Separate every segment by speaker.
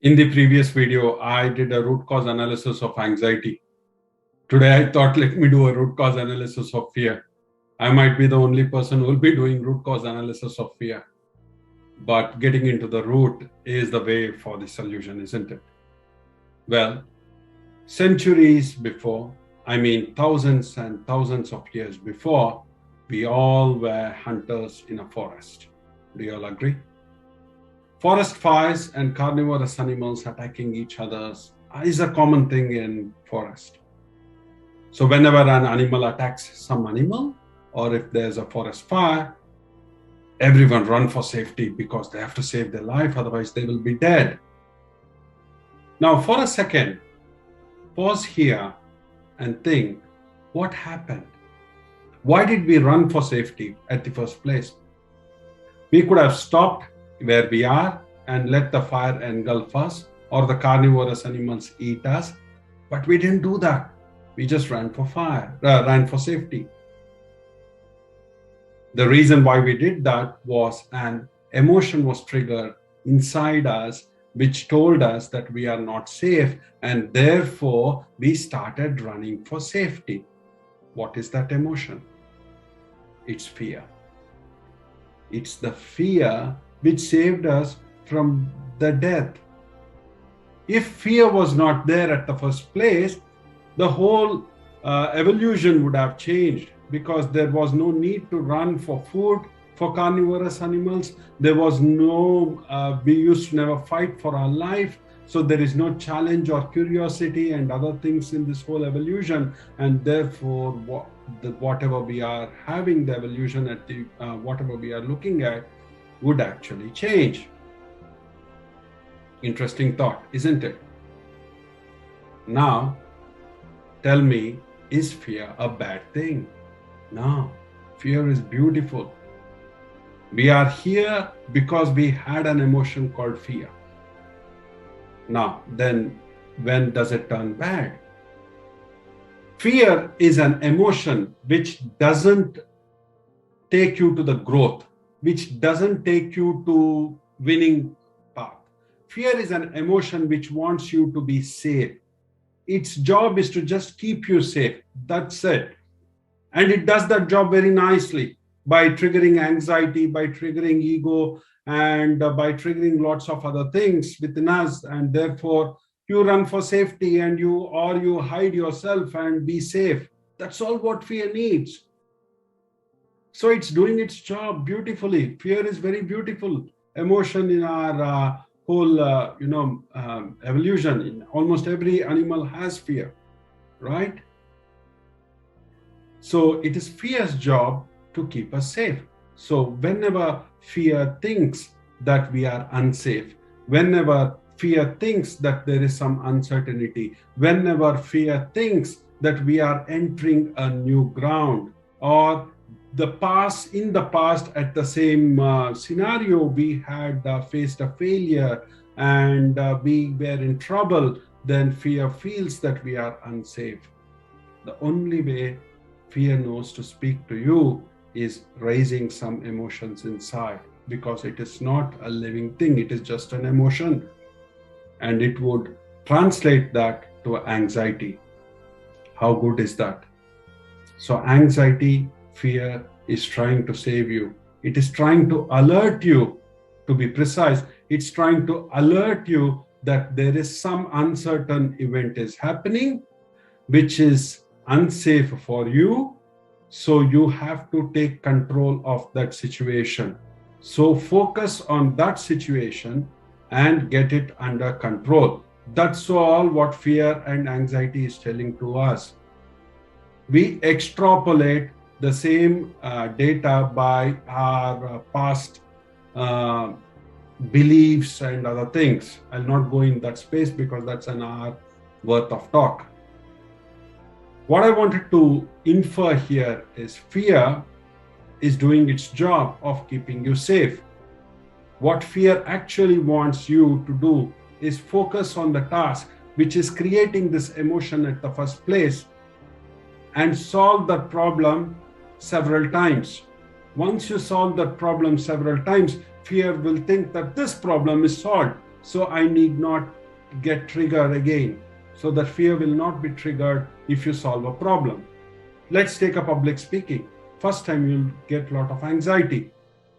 Speaker 1: In the previous video, I did a root cause analysis of anxiety. Today, I thought, let me do a root cause analysis of fear. I might be the only person who will be doing root cause analysis of fear. But getting into the root is the way for the solution, isn't it? Well, centuries before, thousands and thousands of years before, we all were hunters in a forest. Do you all agree? Forest fires and carnivorous animals attacking each other is a common thing in forest. So whenever an animal attacks some animal, or if there's a forest fire, everyone run for safety because they have to save their life, otherwise they will be dead. Now for a second, pause here and think, what happened? Why did we run for safety at the first place? We could have stopped where we are and let the fire engulf us or the carnivorous animals eat us, but we didn't do that. We just ran for safety. The reason why we did that was an emotion was triggered inside us, which told us that we are not safe, and therefore we started running for safety. What is that emotion? It's fear. It's the fear which saved us from the death. If fear was not there at the first place, the whole evolution would have changed, because there was no need to run for food for carnivorous animals. There was no, we used to never fight for our life. So there is no challenge or curiosity and other things in this whole evolution. And therefore, whatever we are having, the evolution at the, whatever we are looking at would actually change. Interesting thought, isn't it? Now, tell me, is fear a bad thing? No, fear is beautiful. We are here because we had an emotion called fear. Now, then when does it turn bad? Fear is an emotion which doesn't take you to the growth, which doesn't take you to winning path. Fear is an emotion which wants you to be safe. Its job is to just keep you safe. That's it. And it does that job very nicely by triggering anxiety, by triggering ego, and by triggering lots of other things within us. And therefore, you run for safety and you hide yourself and be safe. That's all what fear needs. So it's doing its job beautifully. Fear is very beautiful emotion in our whole, evolution. Almost every animal has fear, right? So it is fear's job to keep us safe. So whenever fear thinks that we are unsafe, whenever fear thinks that there is some uncertainty, whenever fear thinks that we are entering a new ground, or in the past at the same scenario, we had faced a failure and we were in trouble, then fear feels that we are unsafe. The only way fear knows to speak to you is raising some emotions inside, because it is not a living thing, it is just an emotion. And it would translate that to anxiety. How good is that? So anxiety, fear is trying to save you. It is trying to alert you, to be precise, it's trying to alert you that there is some uncertain event is happening, which is unsafe for you. So you have to take control of that situation. So focus on that situation and get it under control. That's all what fear and anxiety is telling to us. We extrapolate the same data by our past beliefs and other things. I'll not go in that space because that's an hour worth of talk. What I wanted to infer here is fear is doing its job of keeping you safe. What fear actually wants you to do is focus on the task which is creating this emotion at the first place and solve that problem several times. Once you solve that problem several times, fear will think that this problem is solved. so I need not get triggered again. So that fear will not be triggered if you solve a problem. Let's take a public speaking. First time you'll get a lot of anxiety.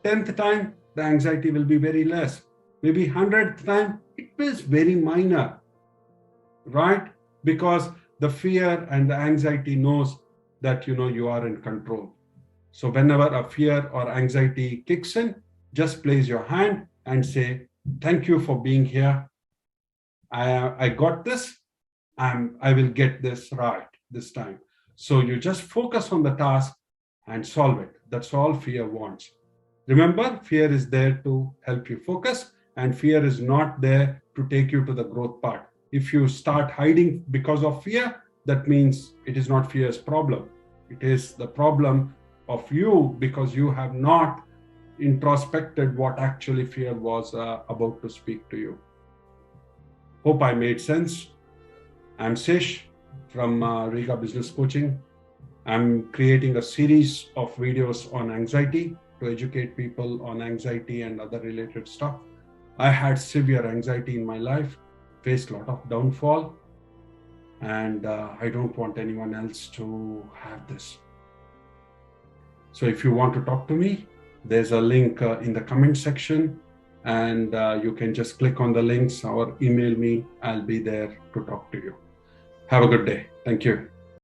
Speaker 1: 10th time, the anxiety will be very less. Maybe 100th time, it is very minor, right? Because the fear and the anxiety knows that you are in control. So whenever a fear or anxiety kicks in, just place your hand and say, thank you for being here. I got this. I will get this right this time. So you just focus on the task and solve it. That's all fear wants. Remember, fear is there to help you focus, and fear is not there to take you to the growth part. If you start hiding because of fear, that means it is not fear's problem. It is the problem of you because you have not introspected what actually fear was about to speak to you. Hope I made sense. I'm Sesh from Riga Business Coaching. I'm creating a series of videos on anxiety to educate people on anxiety and other related stuff. I had severe anxiety in my life, faced a lot of downfall, and I don't want anyone else to have this. So if you want to talk to me, there's a link in the comment section, and you can just click on the links or email me. I'll be there to talk to you. Have a good day. Thank you.